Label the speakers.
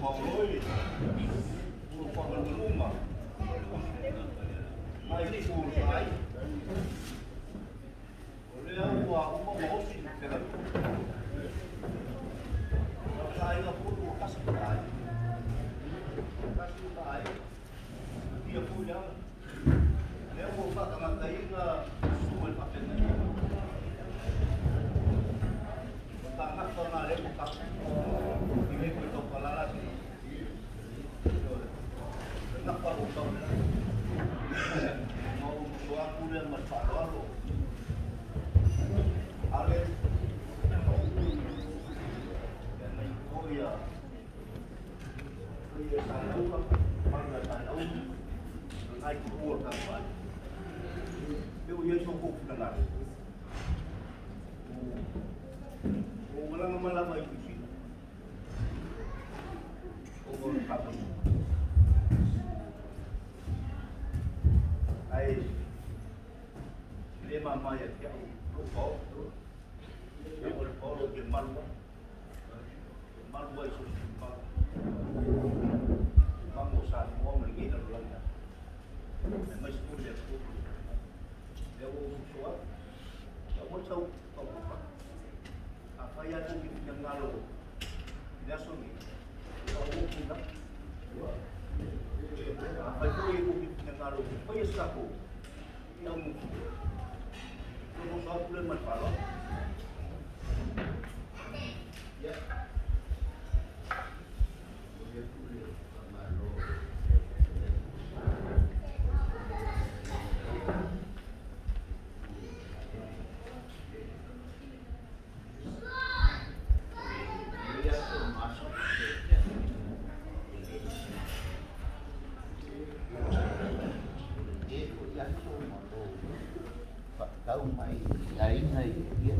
Speaker 1: Pauloi, puro paguluma. Ai puro ai. Olha o uma moça, pega. Sai da puro casai. Casai. Dia punya. Leo vou fazer uma caída sua para pegar. Tanah tanah leo kasih. Ini kita pelalas. Nak paru tahu. Mau suatu yang berpalu. Ale. Dan itu ya. Dia tahu kan, mana tahu. Naik kuat kan. Dia cukup dengar. Wala naman lamang yung kusina. Kung kapag ay lima mayat ka lupaw yung lupaw yung malwa yung susimpa mangusan mo magiging lang na may student ko yung susuat yung sa pagpupak kaya nang yung ngalo nasuni ito kita apa itu yung ngalo kaya sa ko yung sa bulan malpalo ya Phật đâu mày đấy này kia